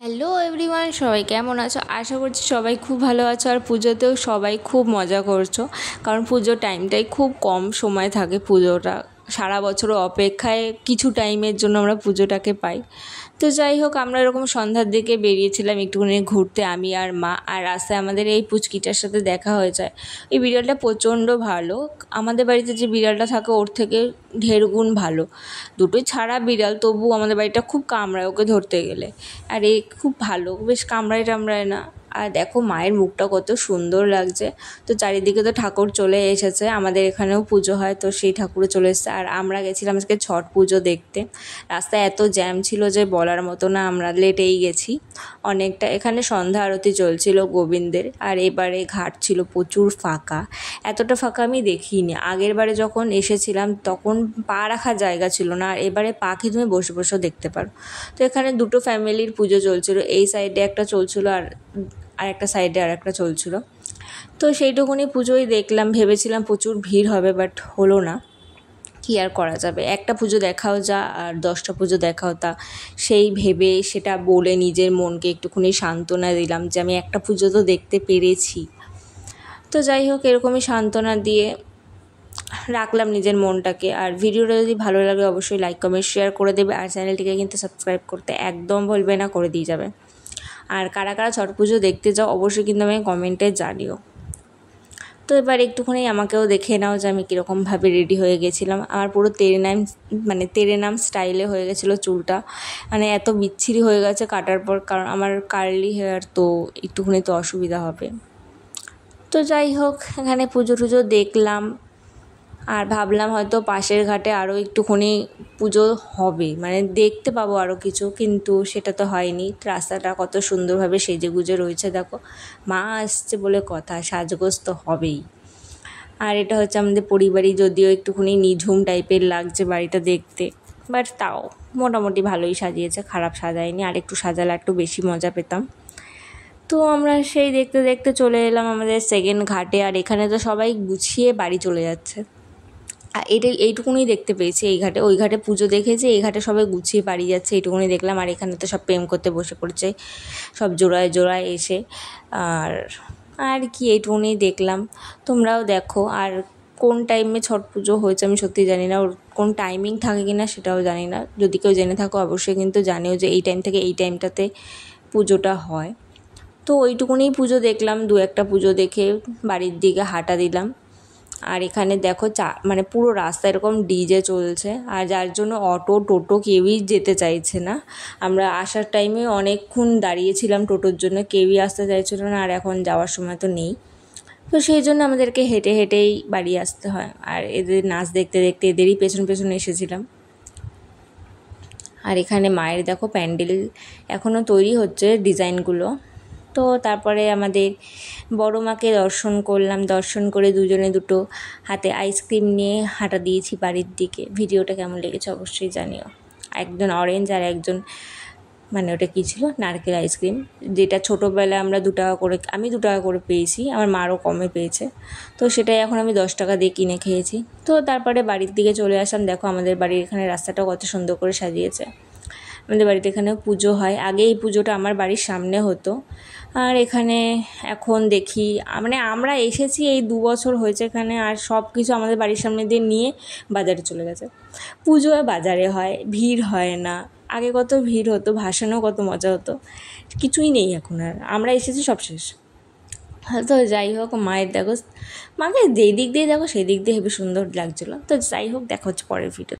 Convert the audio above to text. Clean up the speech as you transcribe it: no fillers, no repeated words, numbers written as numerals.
Hello everyone, সবাই কেমন আছো? আশা করছি সবাই খুব ভালো আছো আর পুজোতেও সবাই খুব মজা করছো, কারণ পুজোর টাইমটাই খুব কম সময় থাকে। পুজোটা সারা বছরও অপেক্ষায় কিছু টাইমের জন্য আমরা পুজোটাকে পাই। তো যাই হোক, আমরা এরকম সন্ধ্যার দিকে বেরিয়েছিলাম একটুখানি ঘুরতে, আমি আর মা। আর রাস্তায় আমাদের এই পুচকিটার সাথে দেখা হয়ে যায়। এই বিড়ালটা প্রচণ্ড ভালো, আমাদের বাড়িতে যে বিড়ালটা থাকে ওর থেকে ঢের গুণ ভালো। দুটোই ছাড়া বিড়াল, তবু আমাদের বাড়িটা খুব কামড়ায় ওকে ধরতে গেলে। আর এ খুব ভালো, বেশ কামড়ায় টামড়ায় না। আর দেখো মায়ের মুখটা কত সুন্দর লাগছে। তো চারিদিকে তো ঠাকুর চলে এসেছে, আমাদের এখানেও পুজো হয়, তো সেই ঠাকুরও চলে এসেছে। আর আমরা গেছিলাম আজকে ছট পুজো দেখতে। রাস্তায় এত জ্যাম ছিল যে বলার মতো না, আমরা লেটেই গেছি অনেকটা। এখানে সন্ধ্যা আরতি চলছিল গোবিন্দের, আর এবারে ঘাট ছিল প্রচুর ফাঁকা। এতটা ফাঁকা আমি দেখিনি। আগের বারে যখন এসেছিলাম তখন পা রাখার জায়গা ছিল না, আর এবারে পাখি তুমি বসে বসেও দেখতে পারো। তো এখানে দুটো ফ্যামিলির পুজো চলছিল, এই সাইডে একটা চলছিল আর একটা সাইডে আর একটা চলছিল। তো সেইটুকুনি পুজোই দেখলাম, ভেবেছিলাম প্রচুর ভিড় হবে, বাট হলো না। কি আর করা যাবে, একটা পুজো দেখাও যা আর 10টা পুজো দেখাও তা। সেই ভেবে সেটা বলে নিজের মনকে একটুখানি সান্ত্বনা দিলাম যে আমি একটা পুজো তো দেখতে পেরেছি। তো যাই হোক, এরকমই সান্ত্বনা দিয়ে রাখলাম নিজের মনটাকে। আর ভিডিওটা যদি ভালো লাগে অবশ্যই লাইক কমেন্ট শেয়ার করে দেবে, আর চ্যানেলটিকে কিন্তু সাবস্ক্রাইব করতে একদম ভুলবে না, করে দিয়ে যাবে। আর কারা কারা ছট পুজো দেখতে যাও অবশ্যই কিন্তু আমাকে কমেন্টে জানিও। তো এবার একটুখানি আমাকেও দেখে নাও যে আমি কীরকমভাবে রেডি হয়ে গেছিলাম। আমার পুরো তেরে নাম স্টাইলে হয়ে গেছিলো চুলটা, মানে এত বিচ্ছিরি হয়ে গেছে কাটার পর, কারণ আমার কার্লি হেয়ার, তো একটুখানি তো অসুবিধা হবে। তো যাই হোক, এখানে পুজো টুজো দেখলাম আর ভাবলাম হয়তো পাশের ঘাটে আরও একটুখানি পুজো হবে, মানে দেখতে পাবো আরও কিছু, কিন্তু সেটা তো হয়নি। রাস্তাটা কত সুন্দরভাবে সেজে গুজে রয়েছে দেখো, মা আসছে বলে কথা, সাজগোজ তো হবেই। আর এটা হচ্ছে আমাদের পরিবারই, যদিও একটুখানি নিঝুম টাইপের লাগছে বাড়িটা দেখতে, বাট তাও মোটামুটি ভালোই সাজিয়েছে, খারাপ সাজায়নি। আর একটু সাজালে একটু বেশি মজা পেতাম। তো আমরা সেই দেখতে দেখতে চলে এলাম আমাদের সেকেন্ড ঘাটে, আর এখানে তো সবাই গুছিয়ে বাড়ি চলে যাচ্ছে। আর এইটুকুনি দেখতে পেয়েছি এই ঘাটে। ওই ঘাটে পুজো দেখেছি, এই ঘাটে সবাই গুছিয়ে বাড়ি যাচ্ছে, এইটুকুনি দেখলাম। আর এখানে তো সব প্রেম করতে বসে পড়েছে সব জোড়ায় জোড়ায় এসে। আর কি এইটুকুনি দেখলাম, তোমরাও দেখো। আর কোন টাইমে ছট পুজো হয়েছে আমি সত্যি জানি না, ওর কোন টাইমিং থাকে কি না সেটাও জানি না। যদি কেউ জেনে থাকো অবশ্যই কিন্তু জানিও যে এই টাইম থেকে এই টাইমটাতে পুজোটা হয়। তো ওইটুকুনি পুজো দেখলাম, দু একটা পুজো দেখে বাড়ির দিকে হাঁটা দিলাম। আর এখানে দেখো মানে পুরো রাস্তা এরকম ডিজে চলছে, আর যার জন্য অটো টোটো কেউই যেতে চাইছে না। আমরা আসার টাইমে অনেকক্ষণ দাঁড়িয়েছিলাম টোটোর জন্য, কেউই আসতে চাইছিল না, আর এখন যাওয়ার সময় তো নেই। তো সেই জন্য আমাদেরকে হেঁটে হেঁটেই বাড়ি আসতে হয়। আর এদের নাচ দেখতে দেখতে এদেরই পেছন পেছন এসেছিলাম। আর এখানে মায়ের দেখো প্যান্ডেল এখনও তৈরি হচ্ছে, ডিজাইনগুলো। তো তারপরে আমাদের বড় মাকে দর্শন করলাম, দর্শন করে দুজনে দুটো হাতে আইসক্রিম নিয়ে হাঁটা দিয়েছি বাড়ির দিকে। ভিডিওটা কেমন লেগেছে অবশ্যই জানিও। একজন অরেঞ্জ আর একজন, মানে ওটা কী ছিল, নারকেল আইসক্রিম, যেটা ছোটোবেলায় আমি 2 টাকা করে পেয়েছি, আমার মারও কমে পেয়েছে। তো সেটাই এখন আমি 10 টাকা দিয়ে কিনে খেয়েছি। তো তারপরে বাড়ির দিকে চলে আসলাম। দেখো আমাদের বাড়ির এখানে রাস্তাটাও কত সুন্দর করে সাজিয়েছে। আমাদের বাড়িতে এখানেও পুজো হয়, আগে এই পুজোটা আমার বাড়ির সামনে হতো। আর এখানে এখন দেখি, মানে আমরা এসেছি এই 2 বছর হয়েছে এখানে, আর সব কিছু আমাদের বাড়ির সামনে দিয়ে নিয়ে বাজারে চলে গেছে। পুজো বাজারে হয়, ভিড় হয় না। আগে কত ভিড় হতো, ভাসানেও কত মজা হতো, কিছুই নেই এখন। আর আমরা এসেছি সব শেষ। তো যাই হোক, মায়ের দেখো, মাকে যেই দিক দিয়ে দেখো সেই দিক দিয়ে হেবি সুন্দর লাগছিলো। তো যাই হোক, দেখা হচ্ছে পরের ভিডিও।